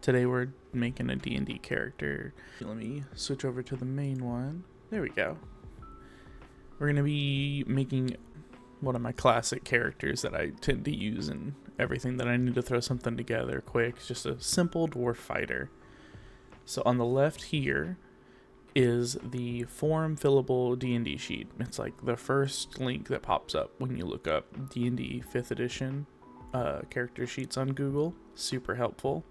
Today we're making a D&D character. Let me switch over to the main one. There we go. We're going to be making one of my classic characters that I tend to use in everything that I need to throw something together quick. It's just a simple dwarf fighter. So on the left here is the form fillable D&D sheet. It's like the first link that pops up when you look up D&D 5th edition character sheets on Google. Super helpful.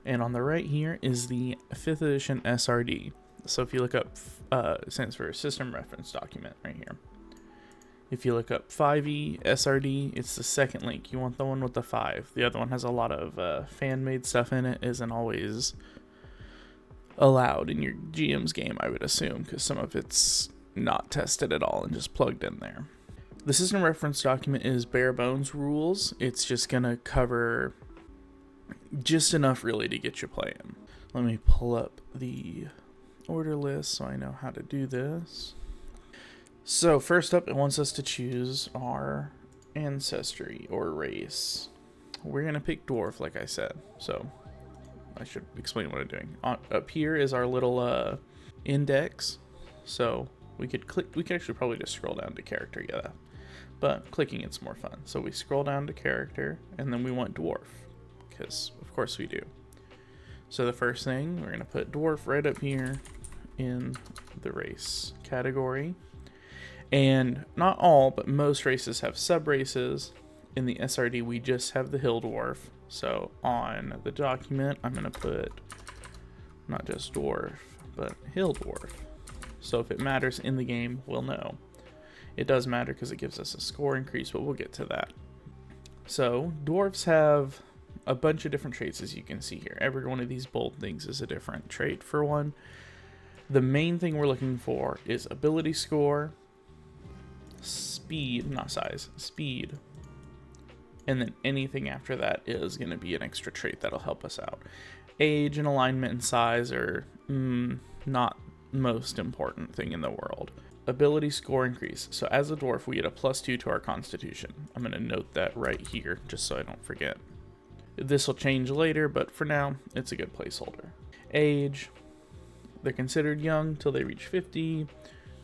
And on the right here is the 5th edition SRD. So if you look up, it stands for System Reference Document right here. If you look up 5e SRD, it's the second link. You want the one with the 5. The other one has a lot of fan-made stuff in it. Isn't always allowed in your GM's game, I would assume, because some of it's not tested at all and just plugged in there. The System Reference Document is bare bones rules. It's just going to cover just enough really to get you playing. Let me pull up the order list so I know how to do this. So first up, it wants us to choose our ancestry or race. We're going to pick dwarf, like I said. So I should explain what I'm doing. Up here is our little index. So we could actually probably just scroll down to character, yeah. But clicking it's more fun. So we scroll down to character and then we want dwarf, because of course we do. So the first thing, we're going to put dwarf right up here in the race category. And not all, but most races have sub-races. In the SRD, we just have the hill dwarf. So on the document, I'm going to put not just dwarf, but hill dwarf. So if it matters in the game, we'll know. It does matter because it gives us a score increase, but we'll get to that. So dwarves have a bunch of different traits, as you can see here. Every one of these bold things is a different trait for one. The main thing we're looking for is ability score, speed, not size, speed, and then anything after that is going to be an extra trait that'll help us out. Age and alignment and size are not most important thing in the world. Ability score increase. So as a dwarf, we get a +2 to our constitution. I'm going to note that right here just so I don't forget. This will change later, but for now, it's a good placeholder. Age, they're considered young till they reach 50,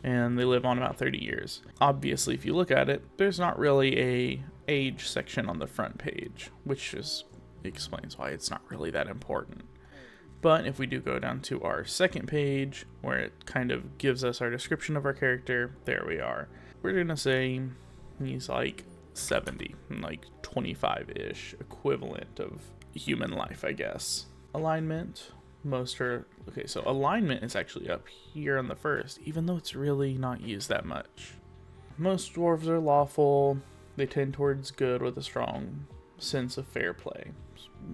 and they live on about 30 years. Obviously, if you look at it, there's not really a age section on the front page, which just explains why it's not really that important. But if we do go down to our second page, where it kind of gives us our description of our character, there we are. We're going to say he's like 70, like 25-ish, equivalent of human life, I guess. Alignment, most are, okay, so alignment is actually up here on the first, even though it's really not used that much. Most dwarves are lawful. They tend towards good with a strong sense of fair play.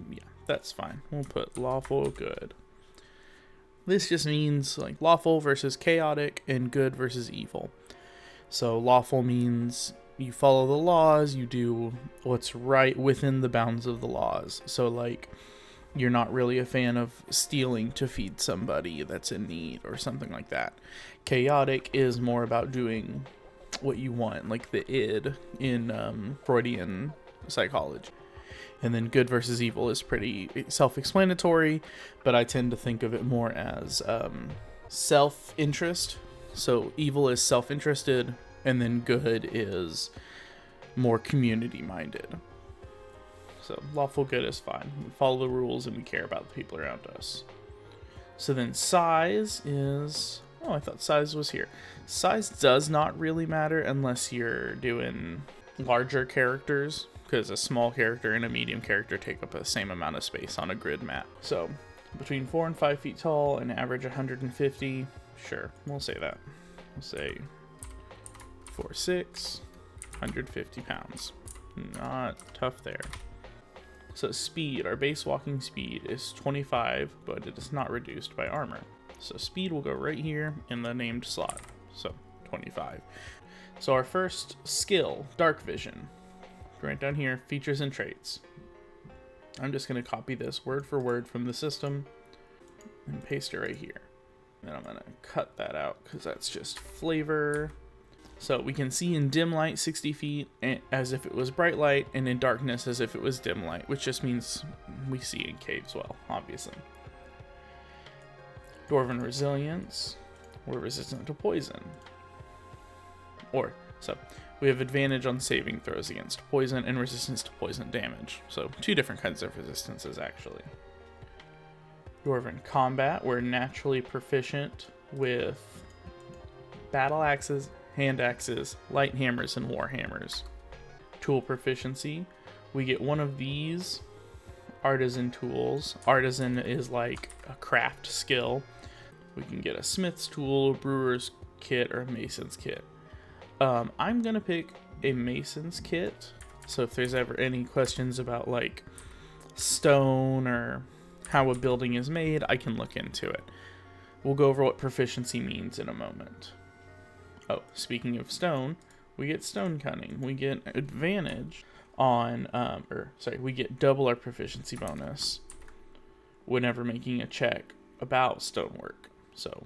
Yeah, that's fine. We'll put lawful good. This just means like lawful versus chaotic and good versus evil. So lawful means you follow the laws, you do what's right within the bounds of the laws. So like, you're not really a fan of stealing to feed somebody that's in need or something like that. Chaotic is more about doing what you want, like the id in Freudian psychology. And then good versus evil is pretty self-explanatory, but I tend to think of it more as self-interest. So evil is self-interested, and then good is more community-minded. So lawful good is fine. We follow the rules and we care about the people around us. So then size is... oh, I thought size was here. Size does not really matter unless you're doing larger characters, because a small character and a medium character take up the same amount of space on a grid map. So between 4 and 5 feet tall and average 150, sure, we'll say that. We'll say 4'6", 150 pounds. Not tough there. So speed, our base walking speed is 25, but it is not reduced by armor. So speed will go right here in the named slot. So 25. So our first skill, dark vision. Right down here, features and traits. I'm just going to copy this word for word from the system and paste it right here. Then I'm going to cut that out because that's just flavor. So we can see in dim light 60 feet as if it was bright light, and in darkness as if it was dim light, which just means we see in caves well, obviously. Dwarven resilience. We're resistant to poison. So we have advantage on saving throws against poison and resistance to poison damage. So 2 different kinds of resistances, actually. Dwarven combat. We're naturally proficient with battle axes, hand axes, light hammers, and war hammers. Tool proficiency. We get one of these artisan tools. Artisan is like a craft skill. We can get a smith's tool, a brewer's kit, or a mason's kit. I'm gonna pick a mason's kit, so if there's ever any questions about like stone or how a building is made, I can look into it. We'll go over what proficiency means in a moment. Oh, speaking of stone, we get stone cutting. We get advantage on, we get double our proficiency bonus whenever making a check about stonework. So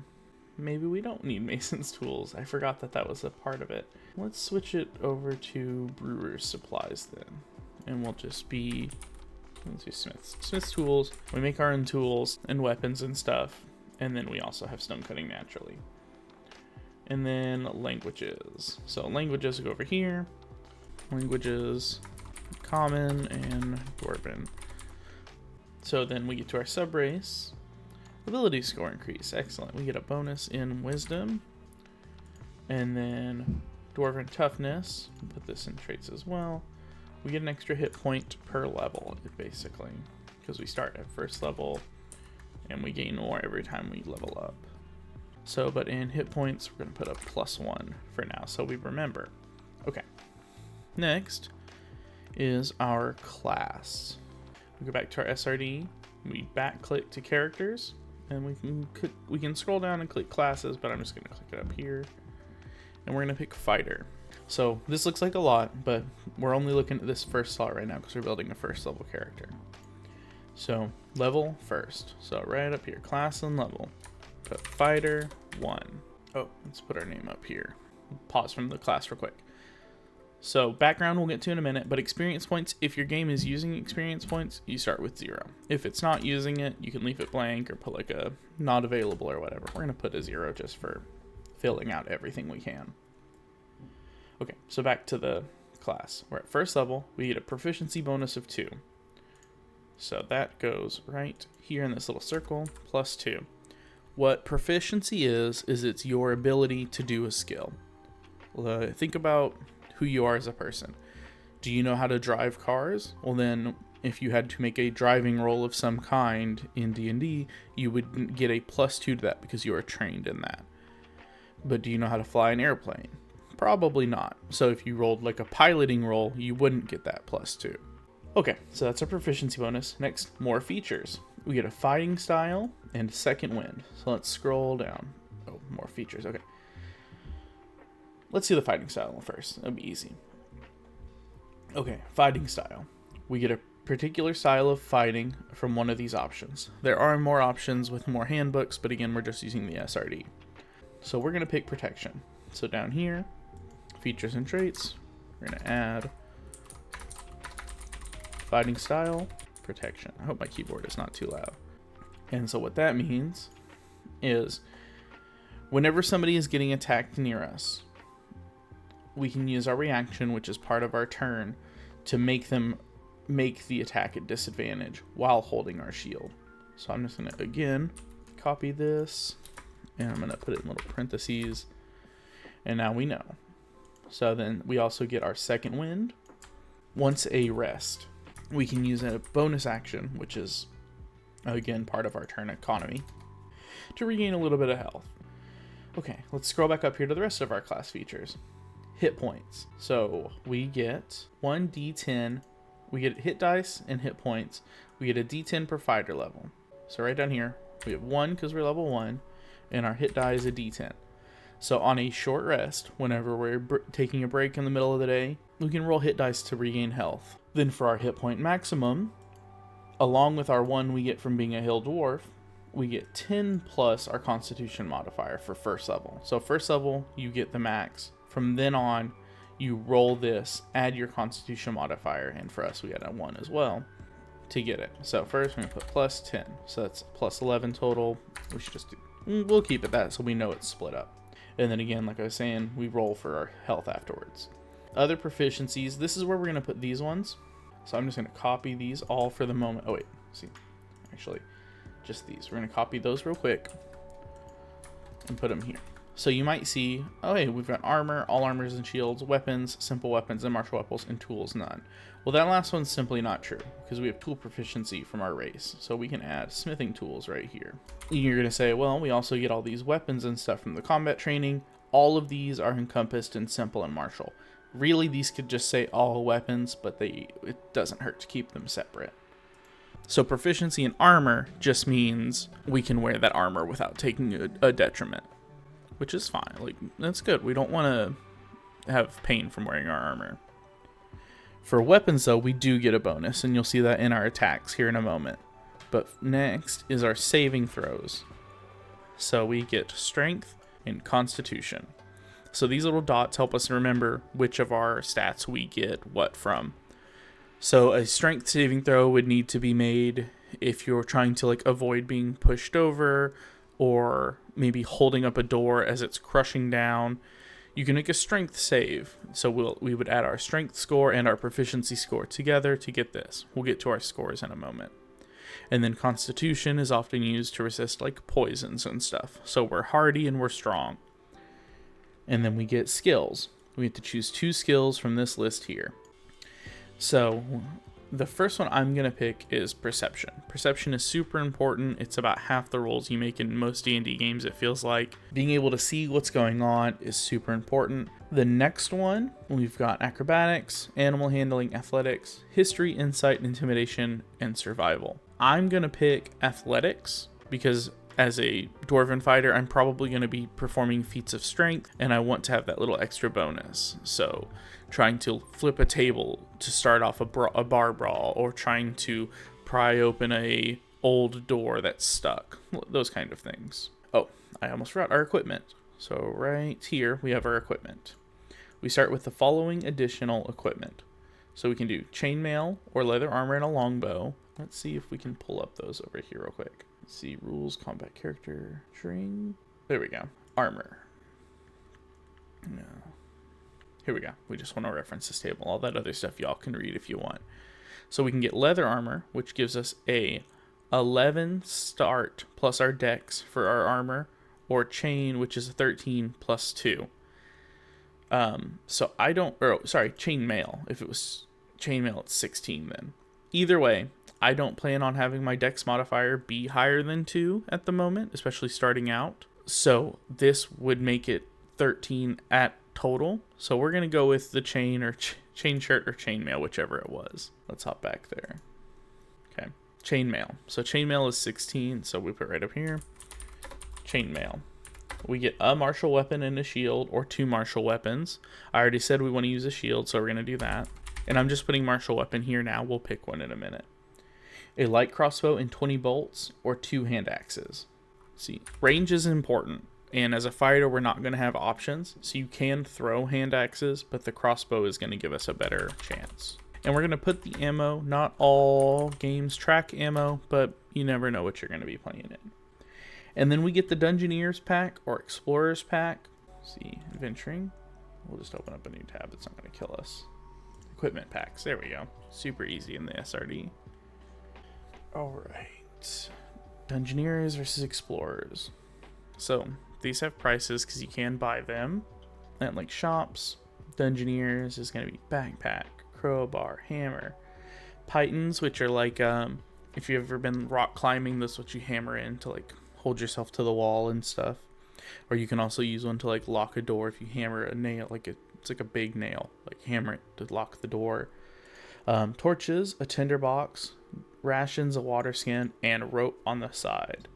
maybe we don't need mason's tools. I forgot that was a part of it. Let's switch it over to brewer's supplies then. And we'll just be, let's do smith's tools. We make our own tools and weapons and stuff. And then we also have stone cutting naturally. And then languages. So languages go over here. Languages, common and dwarven. So then we get to our subrace. Ability score increase. Excellent. We get a bonus in wisdom. And then dwarven toughness. Put this in traits as well. We get an extra hit point per level, basically. Because we start at first level and we gain more every time we level up. So, but in hit points, we're going to put a +1 for now, so we remember. Okay. Next is our class. We go back to our SRD. We back click to characters, and we can scroll down and click classes, but I'm just going to click it up here. And we're going to pick fighter. So this looks like a lot, but we're only looking at this first slot right now because we're building a first level character. So level first. So right up here, class and level. Put fighter 1. Oh, let's put our name up here. Pause from the class real quick. So background we'll get to in a minute, but experience points, if your game is using experience points, you start with 0. If it's not using it, you can leave it blank or put like a not available or whatever. We're going to put a 0 just for filling out everything we can. Okay, so back to the class. We're at first level. We get a proficiency bonus of 2. So that goes right here in this little circle, +2. What proficiency is it's your ability to do a skill. Think about who you are as a person. Do you know how to drive cars? Well then, if you had to make a driving roll of some kind in D&D, you would get a +2 to that because you are trained in that. But do you know how to fly an airplane? Probably not. So if you rolled like a piloting roll, you wouldn't get that +2. Okay, so that's our proficiency bonus. Next, more features. We get a fighting style and second wind. So let's scroll down. Oh, more features. Okay. Let's see the fighting style first. That'll be easy. Okay, fighting style. We get a particular style of fighting from one of these options. There are more options with more handbooks, but again, we're just using the SRD. So we're going to pick protection. So down here, features and traits, we're going to add fighting style, protection. I hope my keyboard is not too loud. And so what that means is whenever somebody is getting attacked near us, we can use our reaction, which is part of our turn, to make them make the attack at disadvantage while holding our shield. So I'm just going to, again, copy this, and I'm going to put it in little parentheses, and now we know. So then we also get our second wind. Once a rest, we can use a bonus action, which is, again, part of our turn economy, to regain a little bit of health. Okay, let's scroll back up here to the rest of our class features. Hit points. So we get 1d10. We get hit dice and hit points. We get a d10 per fighter level. So right down here, we have 1 because we're level 1, and our hit die is a d10. So on a short rest, whenever we're taking a break in the middle of the day, we can roll hit dice to regain health. Then for our hit point maximum, along with our 1 we get from being a hill dwarf, we get 10 plus our constitution modifier for first level. So first level, you get the max From then on, you roll this, add your Constitution modifier, and for us we had a 1 as well to get it. So first we're gonna put plus 10, so that's plus 11 total. We should just we'll keep it that so we know it's split up. And then again, like I was saying, we roll for our health afterwards. Other proficiencies, this is where we're gonna put these ones. So I'm just gonna copy these all for the moment. Oh wait, see, actually, just these. We're gonna copy those real quick and put them here. So you might see, oh hey, we've got armor, all armors and shields, weapons, simple weapons, and martial weapons, and tools, none. Well, that last one's simply not true, because we have tool proficiency from our race. So we can add smithing tools right here. You're going to say, well, we also get all these weapons and stuff from the combat training. All of these are encompassed in simple and martial. Really, these could just say all weapons, but it doesn't hurt to keep them separate. So proficiency in armor just means we can wear that armor without taking a detriment, which is fine. Like, that's good. We don't want to have pain from wearing our armor. For weapons, though, we do get a bonus, and you'll see that in our attacks here in a moment. But next is our saving throws. So we get strength and constitution. So these little dots help us remember which of our stats we get what from. So a strength saving throw would need to be made if you're trying to like avoid being pushed over, or maybe holding up a door as it's crushing down. You can make a strength save. So we would add our strength score and our proficiency score together to get this. We'll get to our scores in a moment. And then constitution is often used to resist like poisons and stuff. So we're hardy and we're strong. And then we get skills. We have to choose 2 skills from this list here. So the first one I'm going to pick is perception. Perception is super important. It's about half the rolls you make in most D&D games, it feels like. Being able to see what's going on is super important. The next one, we've got acrobatics, animal handling, athletics, history, insight, intimidation, and survival. I'm going to pick athletics because as a dwarven fighter, I'm probably going to be performing feats of strength, and I want to have that little extra bonus. So trying to flip a table to start off a bar brawl, or trying to pry open a old door that's stuck, those kind of things. Oh, I almost forgot our equipment. So right here we have our equipment. We start with the following additional equipment. So we can do chainmail or leather armor and a longbow. Let's see if we can pull up those over here real quick. Let's see, rules, combat character, string. There we go. Armor. No. Here we go. We just want to reference this table. All that other stuff y'all can read if you want. So we can get leather armor, which gives us a 11 start plus our dex for our armor, or chain, which is a 13 plus 2. So I don't, or sorry, chainmail. If it was chainmail, it's 16 then. Either way, I don't plan on having my dex modifier be higher than 2 at the moment, especially starting out. So this would make it 13 at total. So we're going to go with the chain or chain shirt or chainmail, whichever it was. Let's hop back there. Okay, chainmail. So chainmail is 16, so we put right up here. Chainmail. We get a martial weapon and a shield, or 2 martial weapons. I already said we want to use a shield, so we're going to do that. And I'm just putting martial weapon here now. We'll pick one in a minute. A light crossbow and 20 bolts, or 2 hand axes. See, range is important. And as a fighter, we're not going to have options. So you can throw hand axes, but the crossbow is going to give us a better chance. And we're going to put the ammo. Not all games track ammo, but you never know what you're going to be playing in. And then we get the Dungeoneers pack or Explorers pack. Let's see, adventuring. We'll just open up a new tab. It's not going to kill us. Equipment packs. There we go. Super easy in the SRD. All right. Dungeoneers versus Explorers. So these have prices because you can buy them at like shops. Dungeoneers is going to be backpack, crowbar, hammer, pythons, which are like if you've ever been rock climbing, that's what you hammer in to like hold yourself to the wall and stuff. Or you can also use one to like lock a door if you hammer a nail, it's like a big nail, like hammer it to lock the door. Torches, a tinderbox, rations, a water skin, and a rope on the side.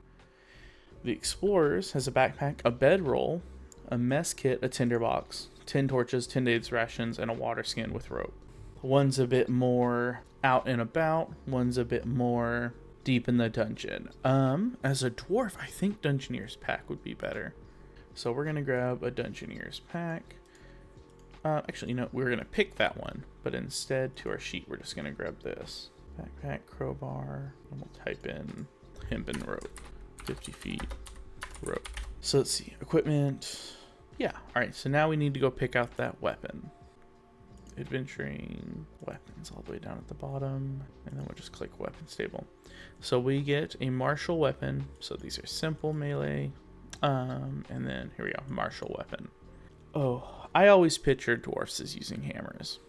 The Explorers has a backpack, a bedroll, a mess kit, a tinderbox, 10 torches, 10 days rations, and a water skin with rope. One's a bit more out and about, one's a bit more deep in the dungeon. As a dwarf, I think Dungeoneers pack would be better. So we're gonna grab a Dungeoneers pack. Actually, you know, we're going to pick that one, but instead to our sheet, we're just going to grab this. Backpack, crowbar, and we'll type in hempen rope, 50 feet rope. So let's see, equipment. Yeah, all right, so now we need to go pick out that weapon. Adventuring weapons all the way down at the bottom, and then we'll just click weapons table. So we get a martial weapon. So these are simple melee, and then here we go, martial weapon. Oh, I always pictured dwarfs as using hammers.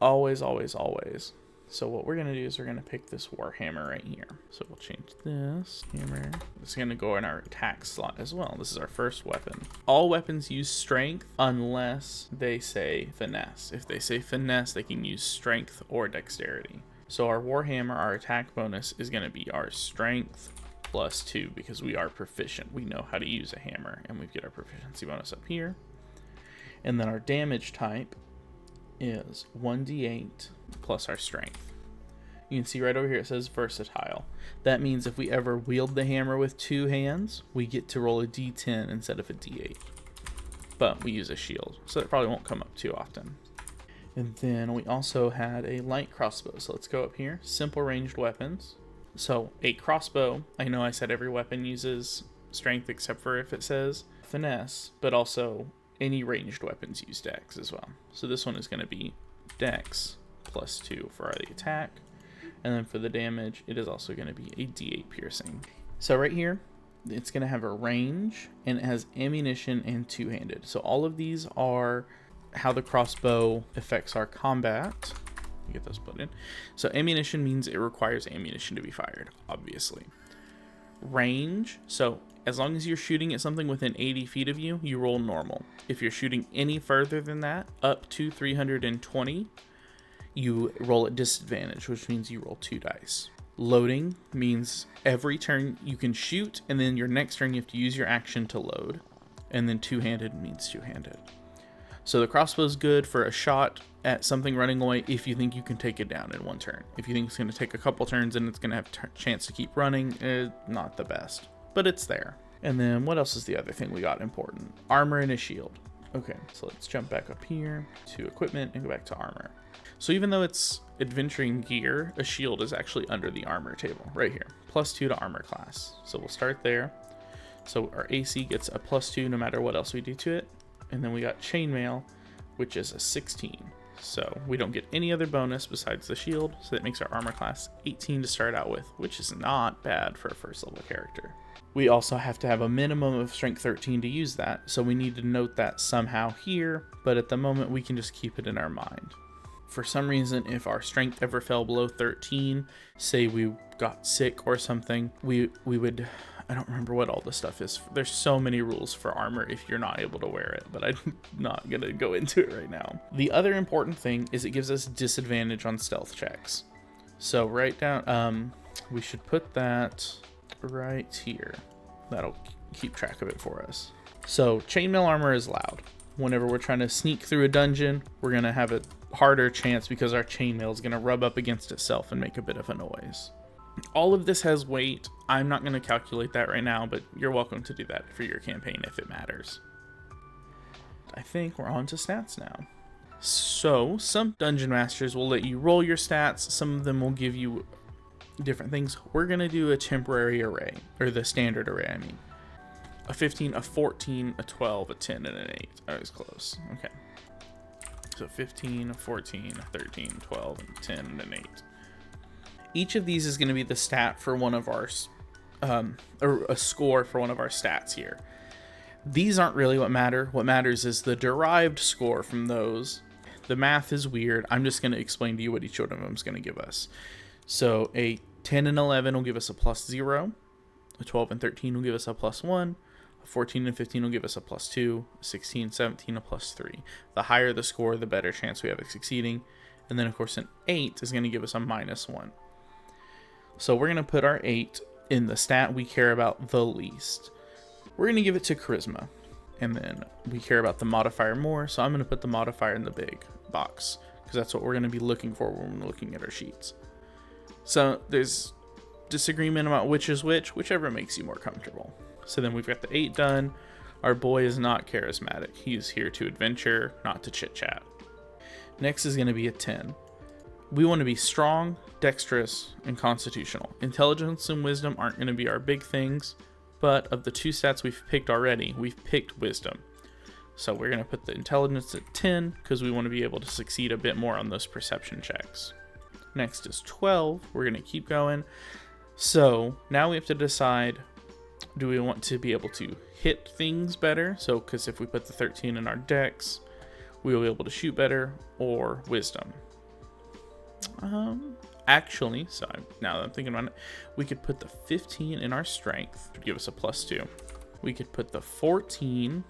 Always, always, always. So what we're going to do is we're going to pick this war hammer right here. So we'll change this hammer. It's going to go in our attack slot as well. This is our first weapon. All weapons use strength unless they say finesse. If they say finesse, they can use strength or dexterity. So our war hammer, our attack bonus is going to be our strength +2 because we are proficient. We know how to use a hammer, and we get our proficiency bonus up here. And then our damage type is 1d8 plus our strength. You can see right over here it says versatile. That means if we ever wield the hammer with 2 hands, we get to roll a d10 instead of a d8. But we use a shield, so it probably won't come up too often. And then we also had a light crossbow. So let's go up here, simple ranged weapons. So a crossbow, I know I said every weapon uses strength except for if it says finesse, but also any ranged weapons use dex as well. So this one is going to be dex +2 for the attack. And then for the damage, it is also going to be a d8 piercing. So right here, it's going to have a range, and it has ammunition and two-handed. So all of these are how the crossbow affects our combat. Get those put in. So ammunition means it requires ammunition to be fired, obviously. Range, so as long as you're shooting at something within 80 feet of you, you roll normal. If you're shooting any further than that, up to 320, you roll at disadvantage, which means you roll 2 dice. Loading means every turn you can shoot, and then your next turn you have to use your action to load. And then two-handed means two-handed. So the crossbow is good for a shot at something running away if you think you can take it down in one turn. If you think it's going to take a couple turns and it's going to have a chance to keep running, not the best. But it's there. And then what else is the other thing we got important? Armor and a shield. Okay, so let's jump back up here to equipment and go back to armor. So even though it's adventuring gear, a shield is actually under the armor table right here. +2 to armor class. So we'll start there. So our AC gets a +2 no matter what else we do to it. And then we got chainmail, which is a 16. So we don't get any other bonus besides the shield. So that makes our armor class 18 to start out with, which is not bad for a first level character. We also have to have a minimum of strength 13 to use that. So we need to note that somehow here, but at the moment we can just keep it in our mind. For some reason, if our strength ever fell below 13, say we got sick or something, we would, I don't remember what all this stuff is. There's so many rules for armor if you're not able to wear it, but I'm not gonna go into it right now. The other important thing is it gives us disadvantage on stealth checks. So right down, we should put that right here. That'll keep track of it for us. So chainmail armor is loud. Whenever we're trying to sneak through a dungeon, we're gonna have a harder chance because our chainmail is gonna rub up against itself and make a bit of a noise. All of this has weight. I'm not going to calculate that right now, but you're welcome to do that for your campaign if it matters. I think we're on to stats now. So some dungeon masters will let you roll your stats. Some of them will give you different things. We're going to do a temporary array, or the standard array, I mean. A 15, a 14, a 12, a 10, and an 8. I was close. Okay. So 15, a 14, a 13, 12, and 10, and an 8. Each of these is going to be the stat for one of our, or a score for one of our stats here. These aren't really what matter. What matters is the derived score from those. The math is weird. I'm just going to explain to you what each one of them is going to give us. So a 10 and 11 will give us a +0. A 12 and 13 will give us a +1. A 14 and 15 will give us a +2. 16, 17, a +3. The higher the score, the better chance we have of succeeding. And then, of course, an 8 is going to give us a -1. So we're going to put our 8 in the stat we care about the least. We're going to give it to charisma. And then we care about the modifier more. So I'm going to put the modifier in the big box, because that's what we're going to be looking for when we're looking at our sheets. So there's disagreement about which is whichever makes you more comfortable. So then we've got the 8 done. Our boy is not charismatic. He's here to adventure, not to chit chat. Next is going to be a 10. We want to be strong, dexterous, and constitutional. Intelligence and wisdom aren't going to be our big things, but of the 2 stats we've picked already, we've picked wisdom. So we're going to put the intelligence at 10 because we want to be able to succeed a bit more on those perception checks. Next is 12. We're going to keep going. So now we have to decide, do we want to be able to hit things better? So, because if we put the 13 in our dex, we will be able to shoot better, or wisdom. Actually, so now that I'm thinking about it, we could put the 15 in our strength to give us a +2. We could put the 14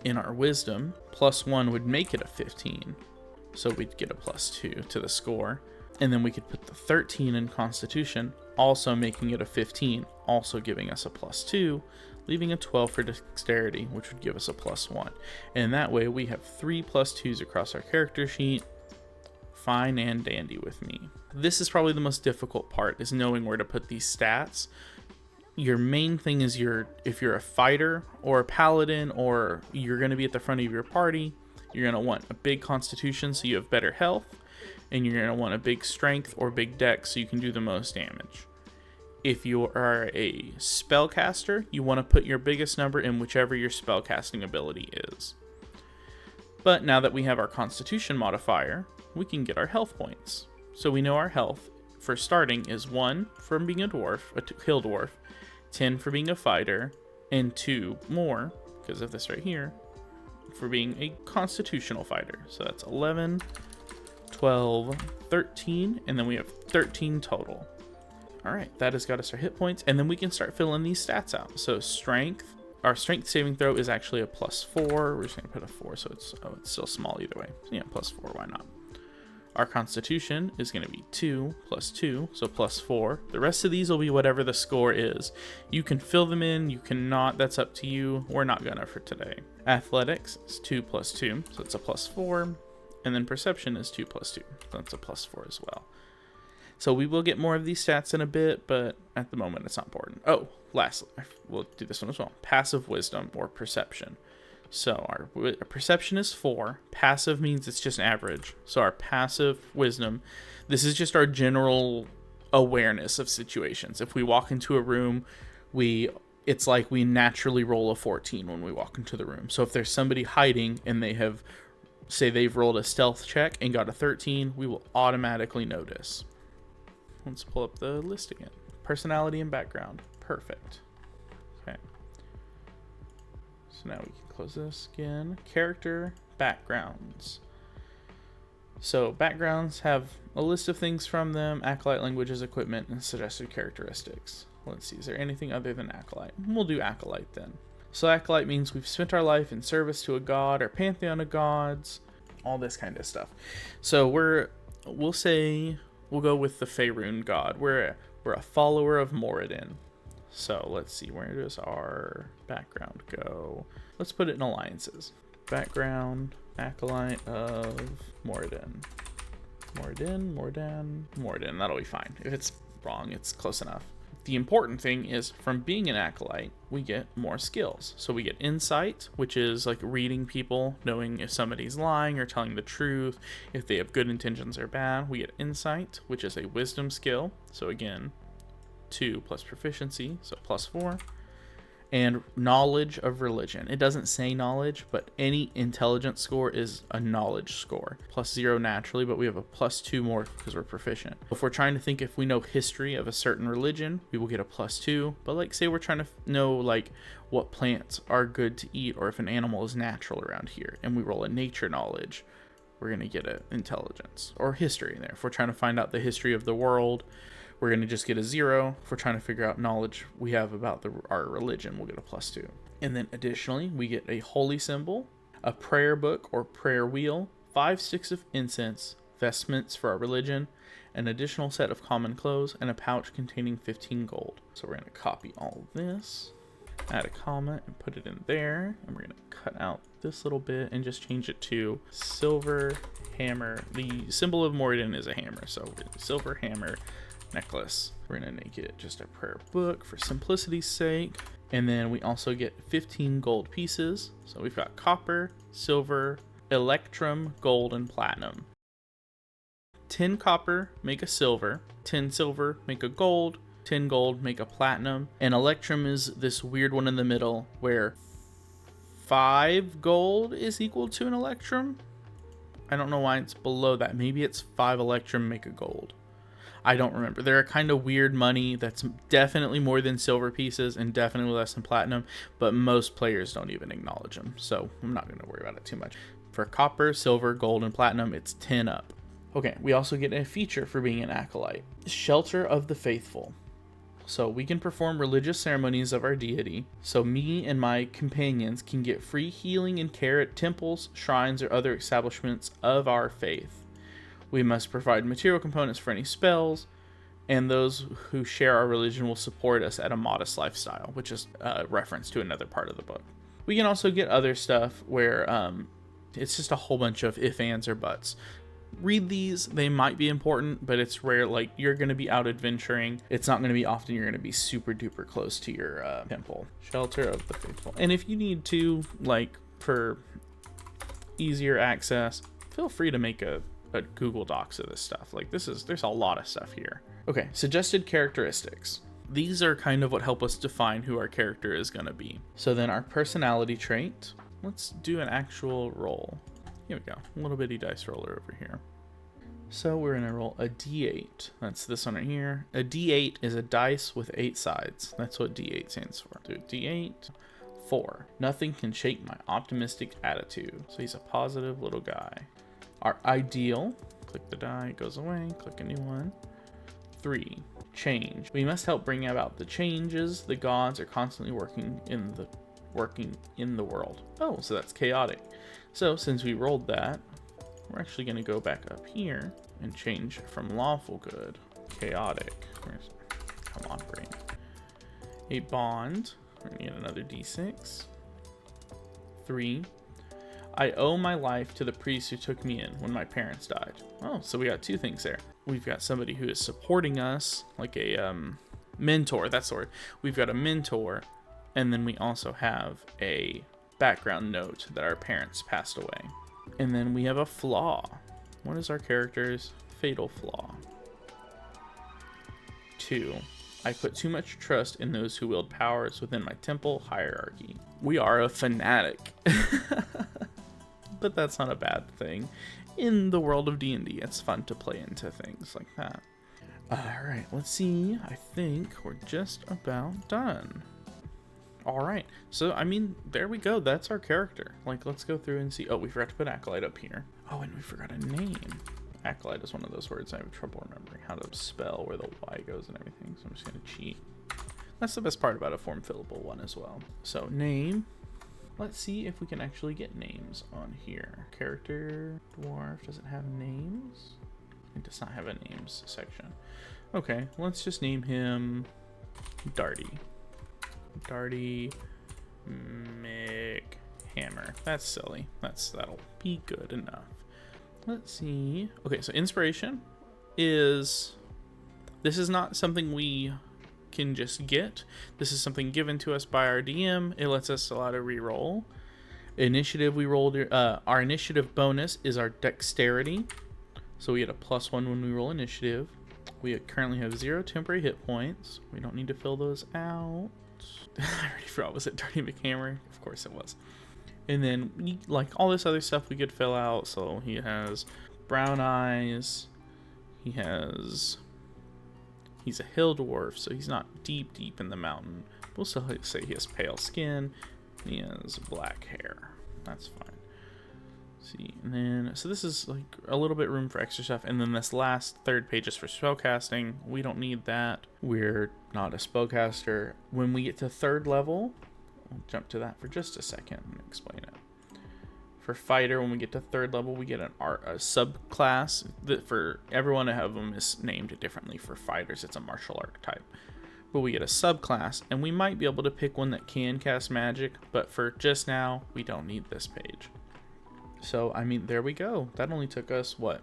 in our wisdom. +1 would make it a 15. So we'd get a +2 to the score. And then we could put the 13 in constitution, also making it a 15, also giving us a +2, leaving a 12 for dexterity, which would give us a +1. And that way we have 3 +2s across our character sheet. Fine and dandy with me. This is probably the most difficult part, is knowing where to put these stats. Your main thing is if you're a fighter or a paladin, or you're going to be at the front of your party, you're going to want a big constitution so you have better health, and you're going to want a big strength or big dex so you can do the most damage. If you are a spellcaster, you want to put your biggest number in whichever your spellcasting ability is. But now that we have our constitution modifier, we can get our health points. So we know our health for starting is 1 from being a dwarf, a hill dwarf, 10 for being a fighter, and 2 more, because of this right here, for being a constitutional fighter. So that's 11, 12, 13, and then we have 13 total. All right, that has got us our hit points, and then we can start filling these stats out. So strength, our strength saving throw is actually a +4. We're just gonna put a 4, so it's still small either way. So yeah, +4, why not? Our constitution is going to be 2 + 2, so +4. The rest of these will be whatever the score is. You can fill them in, you cannot, that's up to you. We're not gonna for today. Athletics is 2 + 2, so it's a +4. And then perception is 2 + 2, so that's a +4 as well. So we will get more of these stats in a bit, but at the moment it's not important. Oh, lastly, we'll do this one as well. Passive wisdom or perception. So our perception is 4. Passive means it's just average. So our passive wisdom, this is just our general awareness of situations. If we walk into a room, it's like we naturally roll a 14 when we walk into the room. So if there's somebody hiding and they've rolled a stealth check and got a 13, we will automatically notice. Let's pull up the list again. Personality and background. Perfect. Okay. So now we can close this again. Character, backgrounds. So backgrounds have a list of things from them: acolyte languages, equipment, and suggested characteristics. Let's see, is there anything other than acolyte? We'll do acolyte then. So acolyte means we've spent our life in service to a god or pantheon of gods, all this kind of stuff. So we'll go with the Faerun god. We're a follower of Moradin. So let's see, where does our background go? Let's put it in alliances. Background, acolyte of Moradin. Moradin, that'll be fine. If it's wrong, it's close enough. The important thing is, from being an acolyte, we get more skills. So we get insight, which is like reading people, knowing if somebody's lying or telling the truth, if they have good intentions or bad. We get insight, which is a wisdom skill. So again, 2 plus proficiency, so +4. And knowledge of religion. It doesn't say knowledge, but any intelligence score is a knowledge score. +0 naturally, but we have a +2 more because we're proficient. If we're trying to think if we know history of a certain religion, we will get a +2. But like, say we're trying to know like what plants are good to eat, or if an animal is natural around here, and we roll a nature knowledge, we're gonna get an intelligence or history in there. If we're trying to find out the history of the world, we're going to just get a 0. If we're trying to figure out knowledge we have about our religion, we'll get a +2. And then additionally, we get a holy symbol, a prayer book or prayer wheel, 5 sticks of incense, vestments for our religion, an additional set of common clothes, and a pouch containing 15 gold. So we're going to copy all of this, add a comma, and put it in there. And we're going to cut out this little bit and just change it to silver hammer. The symbol of Moradin is a hammer, so silver hammer necklace. We're gonna make it just a prayer book for simplicity's sake. And then we also get 15 gold pieces. So we've got copper, silver, electrum, gold, and platinum. 10 copper, make a silver. 10 silver, make a gold. 10 gold, make a platinum. And electrum is this weird one in the middle where 5 gold is equal to an electrum. I don't know why it's below that. Maybe it's 5 electrum, make a gold. I don't remember. They're a kind of weird money that's definitely more than silver pieces and definitely less than platinum, but most players don't even acknowledge them, so I'm not going to worry about it too much. For copper, silver, gold, and platinum, it's 10 up. Okay, we also get a feature for being an acolyte. Shelter of the Faithful. So we can perform religious ceremonies of our deity, so me and my companions can get free healing and care at temples, shrines, or other establishments of our faith. We must provide material components for any spells, and those who share our religion will support us at a modest lifestyle, which is a reference to another part of the book. We can also get other stuff where it's just a whole bunch of if, ands, or buts. Read these, they might be important, but it's rare. Like, you're going to be out adventuring. It's not going to be often you're going to be super duper close to your temple. Shelter of the Faithful. And if you need to, like, for easier access, feel free to make a Google Docs of this stuff. Like, there's a lot of stuff here. Okay, suggested characteristics. These are kind of what help us define who our character is going to be. So then our personality trait. Let's do an actual roll. Here we go. A little bitty dice roller over here. So we're going to roll a D8. That's this one right here. A D8 is a dice with 8 sides. That's what D8 stands for. Do a D8. 4. Nothing can shake my optimistic attitude. So he's a positive little guy. Our ideal. Click the die, it goes away. Click a new one. 3. Change. We must help bring about the changes the gods are constantly working in the world. Oh, so that's chaotic. So since we rolled that, we're actually going to go back up here and change from lawful good, chaotic. Come on, brain. A bond. We're going to get another D6. 3. I owe my life to the priest who took me in when my parents died. Oh, so we got 2 things there. We've got somebody who is supporting us, like a mentor, that's the word. We've got a mentor, and then we also have a background note that our parents passed away. And then we have a flaw. What is our character's fatal flaw? 2. I put too much trust in those who wield powers within my temple hierarchy. We are a fanatic. But that's not a bad thing. In the world of D&D, it's fun to play into things like that. Alright, let's see. I think we're just about done. Alright, so I mean, there we go. That's our character. Like, let's go through and see. Oh, we forgot to put Acolyte up here. Oh, and we forgot a name. Acolyte is one of those words I have trouble remembering how to spell, where the Y goes and everything, so I'm just going to cheat. That's the best part about a form fillable one as well. So, name. Let's see if we can actually get names on here. Character, dwarf, does it have names? It does not have a names section. Okay, let's just name him Darty. Darty McHammer. That's silly. That'll be good enough. Let's see. Okay, so inspiration is... This is not something we can just get. This is something given to us by our DM. It lets us allow to reroll. Initiative, we rolled. Our initiative bonus is our dexterity. So we get a +1 when we roll initiative. We currently have 0 temporary hit points. We don't need to fill those out. I already forgot. Was it Darty McHammer? Of course it was. And then, like, all this other stuff we could fill out. So he has brown eyes. He's a hill dwarf, so he's not deep in the mountain. We'll still say he has pale skin. He has black hair. That's fine. See, and then, so this is like a little bit room for extra stuff. And then this last third page is for spellcasting. We don't need that. We're not a spellcaster. When we get to 3rd level, I'll jump to that for just a second and explain it. For fighter, when we get to 3rd level, we get a subclass that for every one of them is named differently. For fighters, it's a martial art type. But we get a subclass, and we might be able to pick one that can cast magic, but for just now, we don't need this page. So, I mean, there we go. That only took us, what,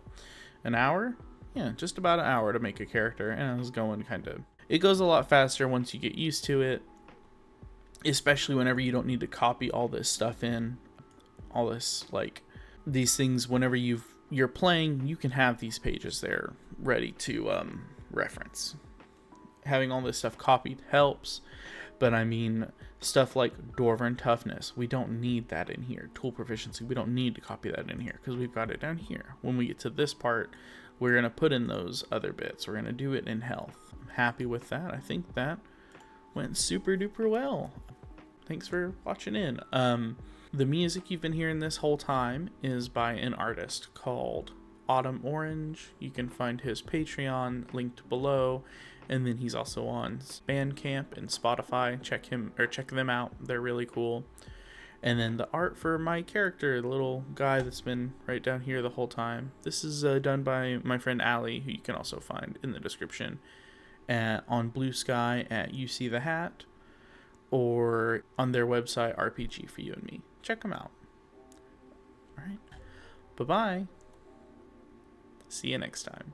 an hour? Yeah, just about an hour to make a character, and I was going it goes a lot faster once you get used to it, especially whenever you don't need to copy all this stuff in. All this, like, these things, whenever you've you're playing, you can have these pages there ready to reference. Having all this stuff copied helps, but I mean, stuff like Dwarven Toughness, we don't need that in here. Tool Proficiency, we don't need to copy that in here because we've got it down here. When we get to this part, we're going to put in those other bits. We're going to do it in health. I'm happy with that. I think that went super duper well. Thanks for watching in. The music you've been hearing this whole time is by an artist called Autumn Orange. You can find his Patreon linked below, and then he's also on Bandcamp and Spotify. Check them out. They're really cool. And then the art for my character, the little guy that's been right down here the whole time. This is done by my friend Allie, who you can also find in the description on Blue Sky at You See the Hat, or on their website RPG for You and Me. Check them out. All right. Bye-bye. See you next time.